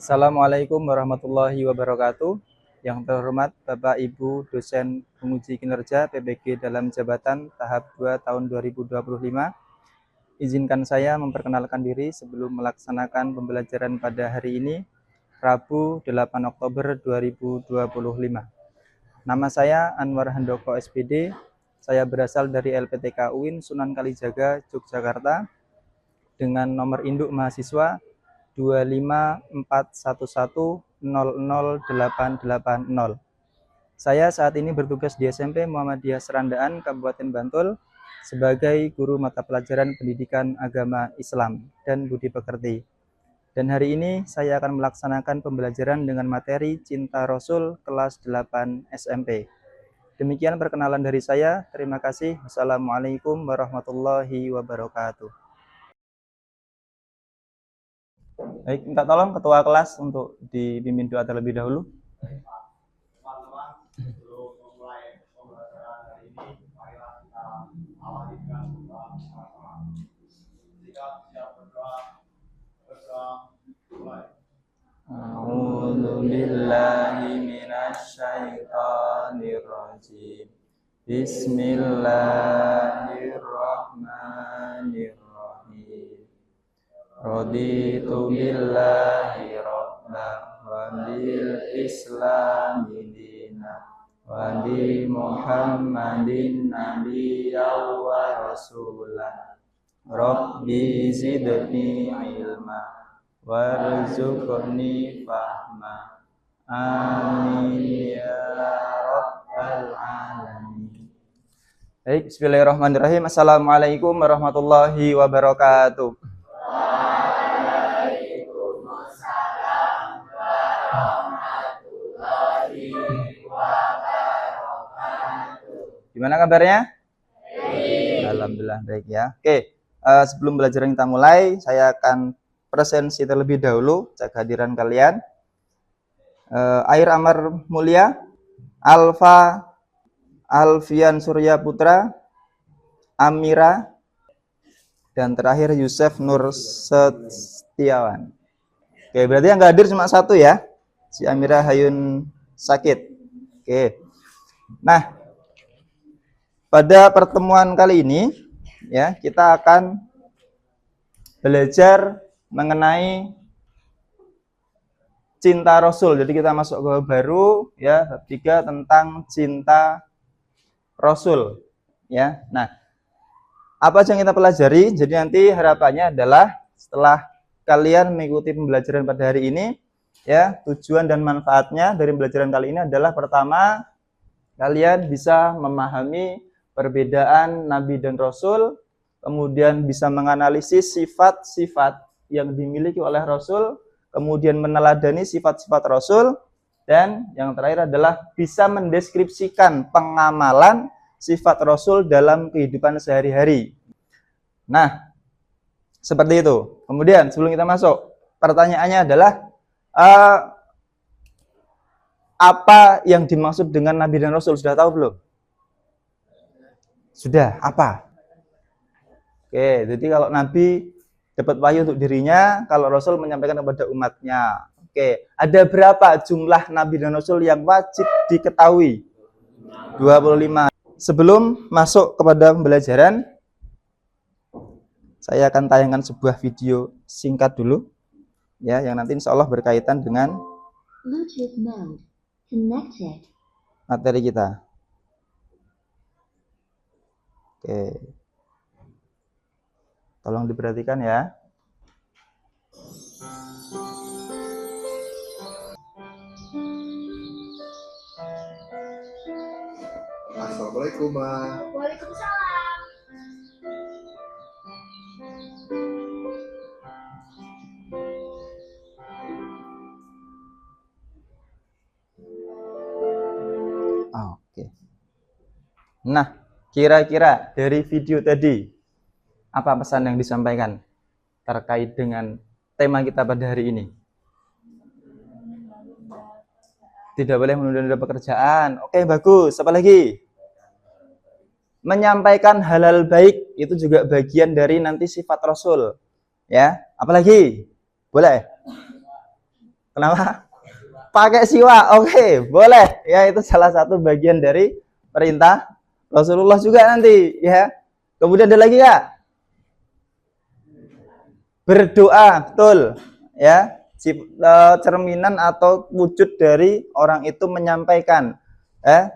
Assalamualaikum warahmatullahi wabarakatuh. Yang terhormat Bapak Ibu dosen penguji kinerja PBG dalam jabatan tahap 2 tahun 2025. Izinkan saya memperkenalkan diri sebelum melaksanakan pembelajaran pada hari ini, Rabu 8 Oktober 2025. Nama saya Anwar Handoko SPD. Saya berasal dari LPTK UIN Sunan Kalijaga, Yogyakarta, dengan nomor induk mahasiswa 25411000880. Saya saat ini bertugas di SMP Muhammadiyah Serandaan, Kabupaten Bantul, sebagai guru mata pelajaran Pendidikan Agama Islam dan Budi Pekerti. Dan hari ini saya akan melaksanakan pembelajaran dengan materi Cinta Rasul kelas 8 SMP. Demikian perkenalan dari saya. Terima kasih. Wassalamualaikum warahmatullahi wabarakatuh. Baik, minta tolong ketua kelas untuk dipimpin doa terlebih dahulu. Teman-teman, sebelum memulai pembelajaran hari ini, marilah kita awali dengan doa bersama-sama. Jika siap berdoa, mulai. A'udzu billahi minasyaitonir rajim. Bismillahirrahmanirrahim. Raditu billahi rabbah wa bil islami dina wa bi Muhammadin nabiyyan wa rasulah. Rabbi zidni ilma warzuqni fahma. Amin ya rabbal alamin. Baik, bismillahirrahmanirrahim. Assalamualaikum warahmatullahi wabarakatuh. Gimana kabarnya? Alhamdulillah baik ya. Oke, sebelum belajar kita mulai, saya akan presensi terlebih dahulu, cek kehadiran kalian. Air Amar Mulia, Alfa Alfian Surya Putra, Amira, dan terakhir Yusuf Nur Setiawan. Oke, berarti yang nggak hadir cuma satu ya, si Amira Hayun sakit. Oke, nah pada pertemuan kali ini ya kita akan belajar mengenai cinta Rasul. Jadi kita masuk ke baru ya, bab 3 tentang cinta Rasul ya. Nah, apa yang kita pelajari? Jadi nanti harapannya adalah setelah kalian mengikuti pembelajaran pada hari ini ya, tujuan dan manfaatnya dari pembelajaran kali ini adalah pertama, kalian bisa memahami perbedaan Nabi dan Rasul, kemudian bisa menganalisis sifat-sifat yang dimiliki oleh Rasul, kemudian meneladani sifat-sifat Rasul, dan yang terakhir adalah bisa mendeskripsikan pengamalan sifat Rasul dalam kehidupan sehari-hari. Nah, seperti itu. Kemudian sebelum kita masuk, pertanyaannya adalah apa yang dimaksud dengan Nabi dan Rasul? Sudah tahu belum? Sudah, apa? Oke, jadi kalau Nabi dapat wahyu untuk dirinya, kalau Rasul menyampaikan kepada umatnya. Oke, ada berapa jumlah Nabi dan Rasul yang wajib diketahui? 25. Sebelum masuk kepada pembelajaran, saya akan tayangkan sebuah video singkat dulu, ya, yang nanti insya Allah berkaitan dengan Bluetooth mode connected. materi kita. Oke, tolong diperhatikan ya. Assalamualaikum, Ma. Waalaikumsalam. Oke. Nah, kira-kira dari video tadi, apa pesan yang disampaikan terkait dengan tema kita pada hari ini? Tidak boleh menunda-nunda pekerjaan. Oke, bagus. Apa lagi? Menyampaikan halal baik, itu juga bagian dari nanti sifat Rasul. Ya, apalagi? Boleh? Kenapa? Pakai siwak. Oke, boleh. Ya, itu salah satu bagian dari perintah Rasulullah juga nanti, ya. Kemudian ada lagi ya? Berdoa, betul. Ya, cerminan atau wujud dari orang itu menyampaikan.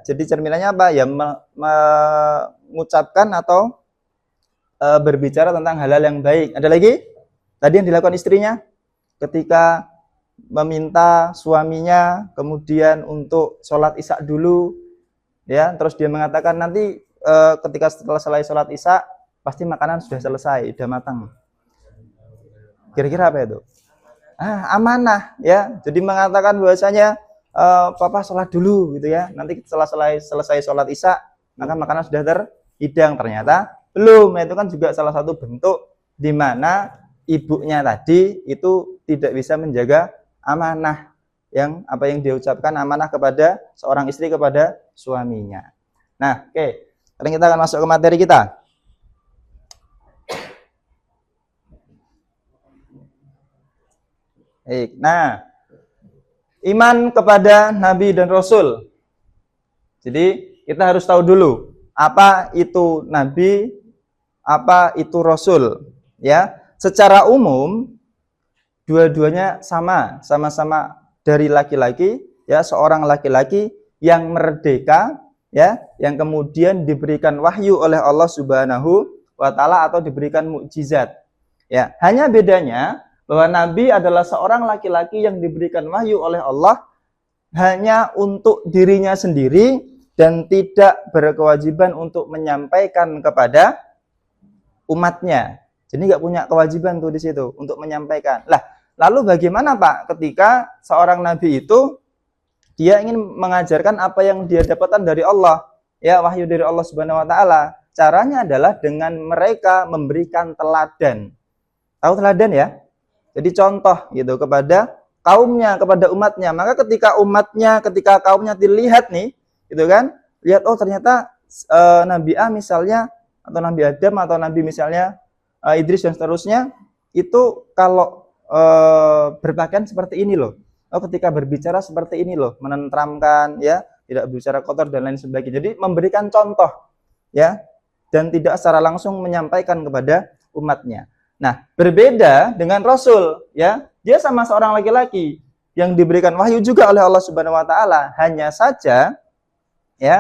Jadi cerminannya apa? Ya mengucapkan atau berbicara tentang hal-hal yang baik. Ada lagi? Tadi yang dilakukan istrinya ketika meminta suaminya kemudian untuk sholat isya dulu, ya, terus dia mengatakan nanti ketika setelah selesai sholat isya pasti makanan sudah selesai, sudah matang. Kira-kira apa itu? Amanah, ya. Jadi mengatakan bahwasanya papa sholat dulu gitu ya. Nanti setelah selesai sholat isya maka makanan sudah terhidang. Ternyata belum. Nah, itu kan juga salah satu bentuk di mana ibunya tadi itu tidak bisa menjaga amanah yang apa yang dia ucapkan, amanah kepada seorang istri kepada suaminya. Nah, oke. Sekarang kita akan masuk ke materi kita. Baik. Nah, iman kepada Nabi dan Rasul. Jadi kita harus tahu dulu apa itu Nabi, apa itu Rasul. Ya, secara umum dua-duanya sama-sama dari laki-laki, ya, seorang laki-laki yang merdeka, ya, yang kemudian diberikan wahyu oleh Allah Subhanahu wa taala atau diberikan mukjizat. Ya, hanya bedanya bahwa Nabi adalah seorang laki-laki yang diberikan wahyu oleh Allah hanya untuk dirinya sendiri dan tidak berkewajiban untuk menyampaikan kepada umatnya. Jadi nggak punya kewajiban tuh di situ untuk menyampaikan. Lah, lalu bagaimana Pak ketika seorang Nabi itu dia ingin mengajarkan apa yang dia dapatkan dari Allah, ya, wahyu dari Allah Subhanahu wa taala. Caranya adalah dengan mereka memberikan teladan. Tahu teladan ya? Jadi contoh gitu kepada kaumnya, kepada umatnya. Maka ketika kaumnya dilihat nih, gitu kan, lihat oh ternyata Nabi A misalnya atau Nabi Adam atau Nabi misalnya Idris dan seterusnya itu kalau berpakaian seperti ini loh. Oh ketika berbicara seperti ini loh, menenteramkan, ya, tidak berbicara kotor dan lain sebagainya. Jadi memberikan contoh, ya, dan tidak secara langsung menyampaikan kepada umatnya. Nah, berbeda dengan Rasul, ya. Dia sama seorang laki-laki yang diberikan wahyu juga oleh Allah Subhanahu wa taala. Hanya saja, ya,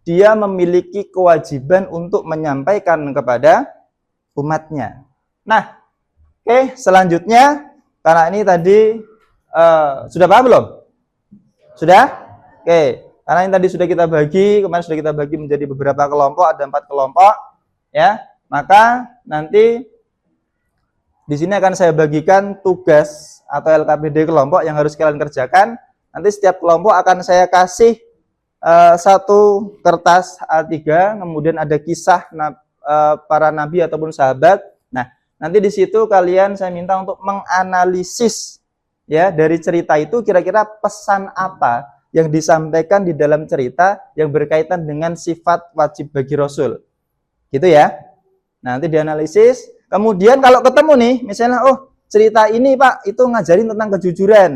dia memiliki kewajiban untuk menyampaikan kepada umatnya. Nah, oke, selanjutnya karena ini tadi sudah paham belum? Sudah? Oke, karena ini tadi sudah kita bagi, kemarin sudah kita bagi menjadi beberapa kelompok, ada 4 kelompok, ya. Maka nanti di sini akan saya bagikan tugas atau LKPD kelompok yang harus kalian kerjakan. Nanti setiap kelompok akan saya kasih satu kertas A3, kemudian ada kisah para nabi ataupun sahabat. Nah, nanti di situ kalian saya minta untuk menganalisis, ya, dari cerita itu kira-kira pesan apa yang disampaikan di dalam cerita yang berkaitan dengan sifat wajib bagi Rasul. Gitu ya. Nah, nanti dianalisis. Kemudian kalau ketemu nih, misalnya, oh cerita ini Pak, itu ngajarin tentang kejujuran,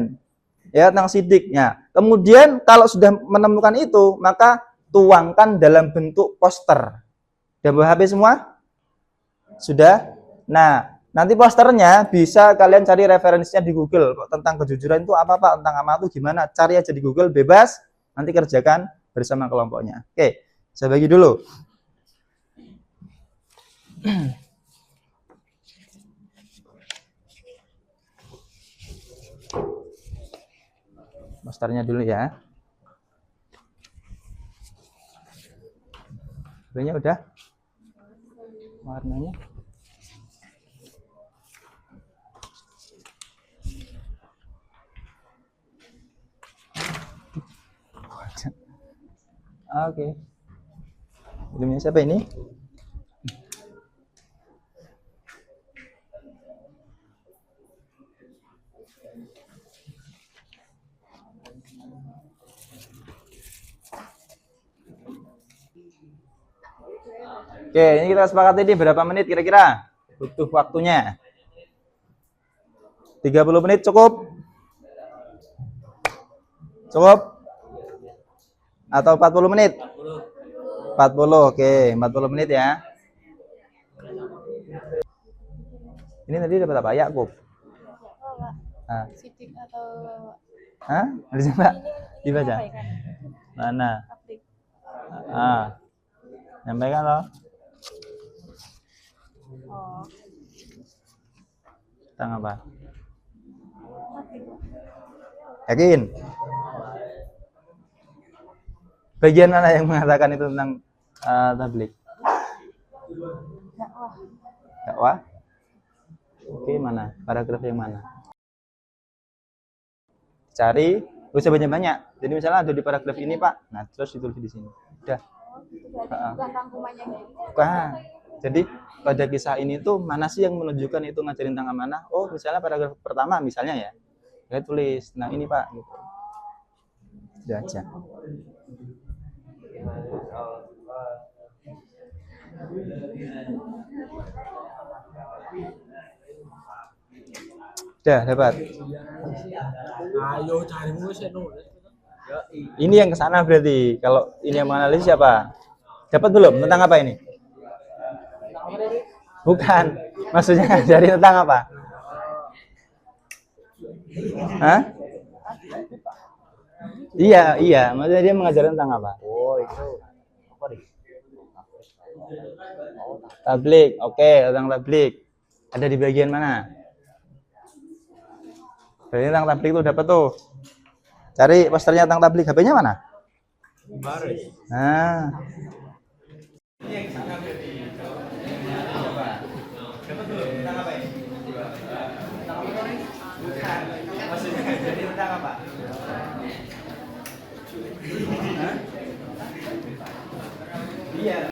ya, tentang sidiknya. Kemudian kalau sudah menemukan itu, maka tuangkan dalam bentuk poster. Sudah bawa HP semua? Sudah? Nah, nanti posternya bisa kalian cari referensinya di Google. Tentang kejujuran itu apa Pak, tentang amanah itu gimana? Cari aja di Google, bebas. Nanti kerjakan bersama kelompoknya. Oke, saya bagi dulu. Posternya dulu ya. Warnanya udah? Warnanya? Oke. Filmnya siapa ini? Oke, ini kita sepakat ini berapa menit kira-kira? Butuh waktunya. 30 menit cukup? Cukup? Atau 40 menit? 40, oke. 40 menit ya. Ini tadi dapat apa? Yakub. Nah. Sidik atau Hah? Dicoba? Dibaca? apa ya, kan? Mana? Tablik. Nyampaikan loh. Oh, Tentang apa? Yakin? Bagian mana yang mengatakan itu tentang tablik? dakwah. Dakwah? Oke, mana? Paragraf yang mana? Cari, gak usah banyak-banyak. Jadi misalnya ada di paragraf ini, Pak. Nah, terus ditulis di sini. Udah. Itu berarti bukan rangkumannya gitu. Bukan. Jadi pada kisah ini tuh mana sih yang menunjukkan itu ngajarin tentang amanah? Oh, misalnya paragraf pertama misalnya ya. Saya tulis, nah ini Pak. Gitu. Udah aja. Udah dapat. Ayo cari musik nu. Ini yang kesana berarti. Kalau ini yang menganalisis siapa? Dapat belum? Tentang apa ini? Bukan. Maksudnya ngajari tentang apa? Hah? Iya. Maksudnya dia mengajarkan tentang apa? Oh, itu apa nih? Tablik. Oke, tentang tablik. Ada di bagian mana? Berarti tentang tablik itu dapat tuh. Cari posternya tentang tablik. HP-nya mana? Baris. Nah. Iya.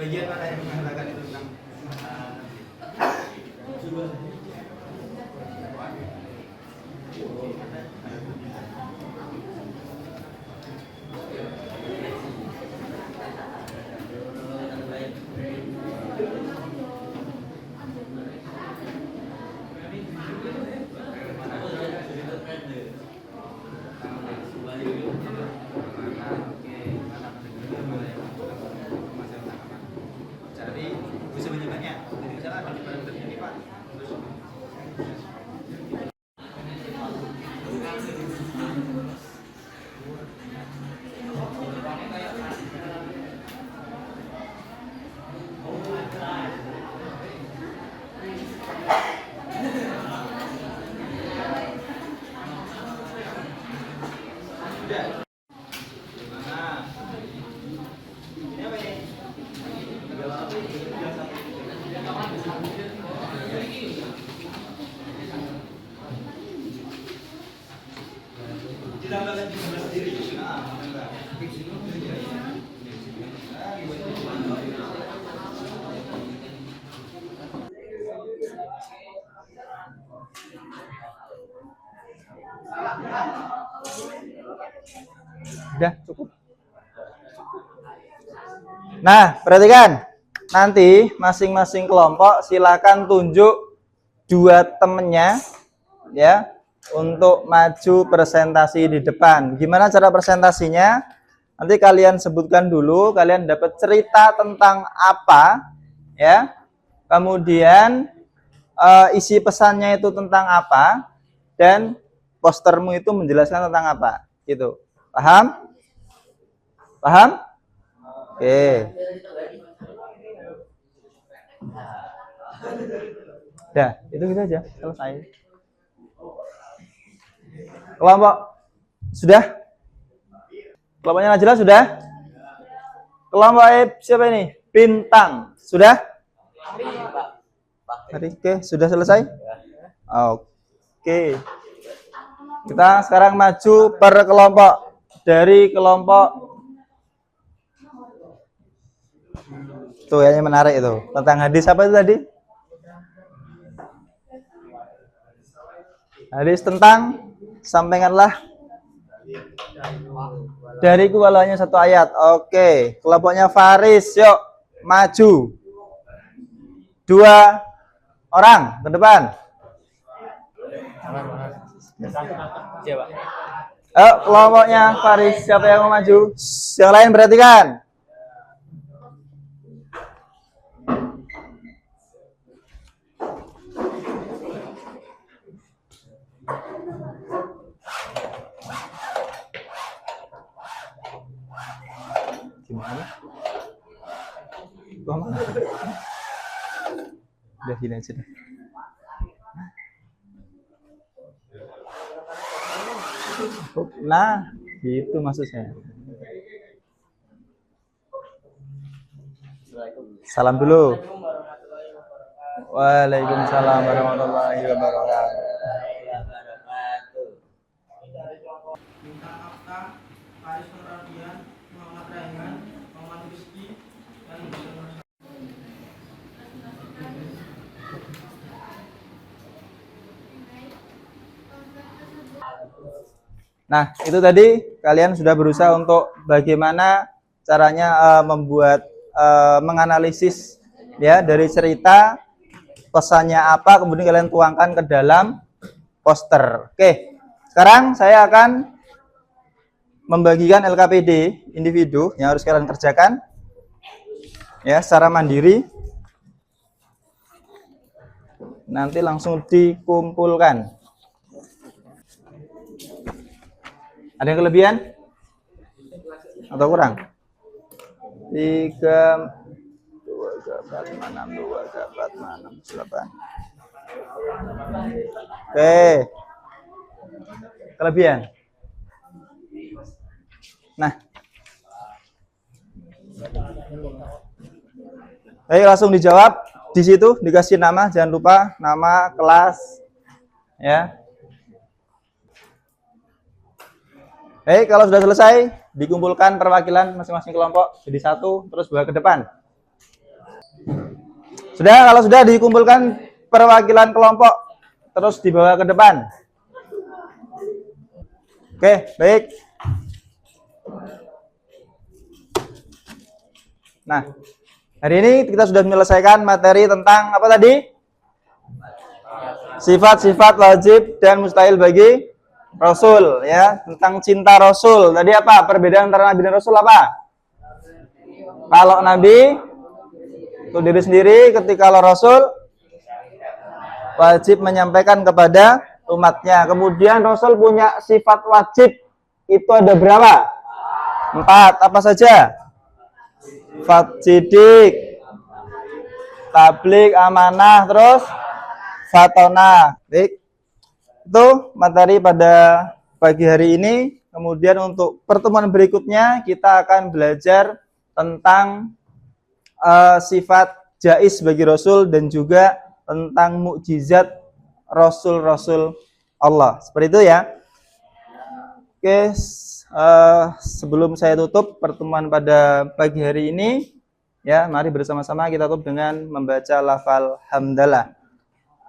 Bagian mana yang mengatakan itu tentang cari bisa banyak-banyak. Jadi misalnya ada di paragraf ini Pak. Udah cukup. Nah, perhatikan. Nanti masing-masing kelompok silakan tunjuk dua temennya ya untuk maju presentasi di depan. Gimana cara presentasinya? Nanti kalian sebutkan dulu, kalian dapat cerita tentang apa ya. Kemudian isi pesannya itu tentang apa dan postermu itu menjelaskan tentang apa gitu. Paham? Paham? Oke. Dah, itu gitu aja, selesai. Kelompok sudah? Kelompoknya Najla sudah? Kelompok siapa ini? Bintang sudah? Oke, sudah selesai? Oke. Kita sekarang maju per kelompok. Dari kelompok tuh yang menarik itu. Tentang hadis apa itu tadi? Hadis tentang sampaikanlah dariku walau hanya satu ayat. Oke, kelompoknya Faris, yuk maju. 2 orang ke depan. Siapa? Kelompoknya Faris, siapa yang mau maju? Yang lain perhatikan. Gimana? Udah gini aja deh. Nah, gitu maksudnya. Salam dulu. Waalaikumsalam warahmatullahi wabarakatuh. Bintang Afta, Faris Nurradian, Muhammad Raihan, Muhammad Rizky, dan Muhammad. Nah, itu tadi kalian sudah berusaha untuk bagaimana caranya menganalisis ya dari cerita, pesannya apa, kemudian kalian tuangkan ke dalam poster. Oke, sekarang saya akan membagikan LKPD individu yang harus kalian kerjakan ya secara mandiri. Nanti langsung dikumpulkan. Ada yang kelebihan? Atau kurang? 3, 2, 4, 6, 2, 4, 6, 8. Oke. Kelebihan? Nah. Ayo langsung dijawab. Di situ dikasih nama, jangan lupa nama, kelas. Ya. Kalau sudah selesai, dikumpulkan perwakilan masing-masing kelompok jadi 1, terus bawa ke depan. Sudah, kalau sudah dikumpulkan perwakilan kelompok, terus dibawa ke depan. Oke, baik. Nah, hari ini kita sudah menyelesaikan materi tentang apa tadi? Sifat-sifat wajib dan mustahil bagi Rasul, ya, tentang cinta Rasul. Tadi apa? Perbedaan antara Nabi dan Rasul apa? Kalau Nabi untuk diri sendiri, ketika kalau Rasul wajib menyampaikan kepada umatnya. Kemudian Rasul punya sifat wajib, itu ada berapa? 4. Apa saja? Sidik, tablik, amanah, terus fatona. Baik. Itu materi pada pagi hari ini. Kemudian untuk pertemuan berikutnya kita akan belajar tentang sifat jais bagi Rasul dan juga tentang mukjizat Rasul-Rasul Allah. Seperti itu ya. Oke, sebelum saya tutup pertemuan pada pagi hari ini, ya, mari bersama-sama kita tutup dengan membaca lafal hamdalah.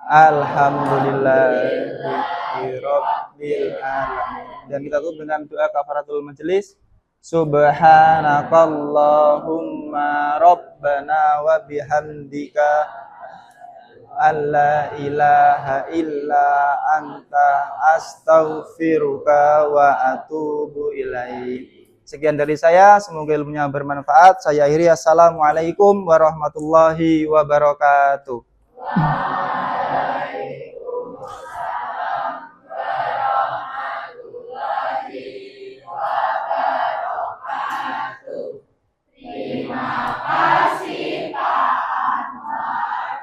Alhamdulillahirabbil alamin. Dan kita tutup dengan doa kafaratul majelis. Subhanakallahumma rabbana wa bihamdika alla ilaha illa anta astaghfiruka wa atubu ilaik. Sekian dari saya, semoga ilmunya bermanfaat. Saya akhiri, assalamualaikum warahmatullahi wabarakatuh. Terima kasih Pak Anwar.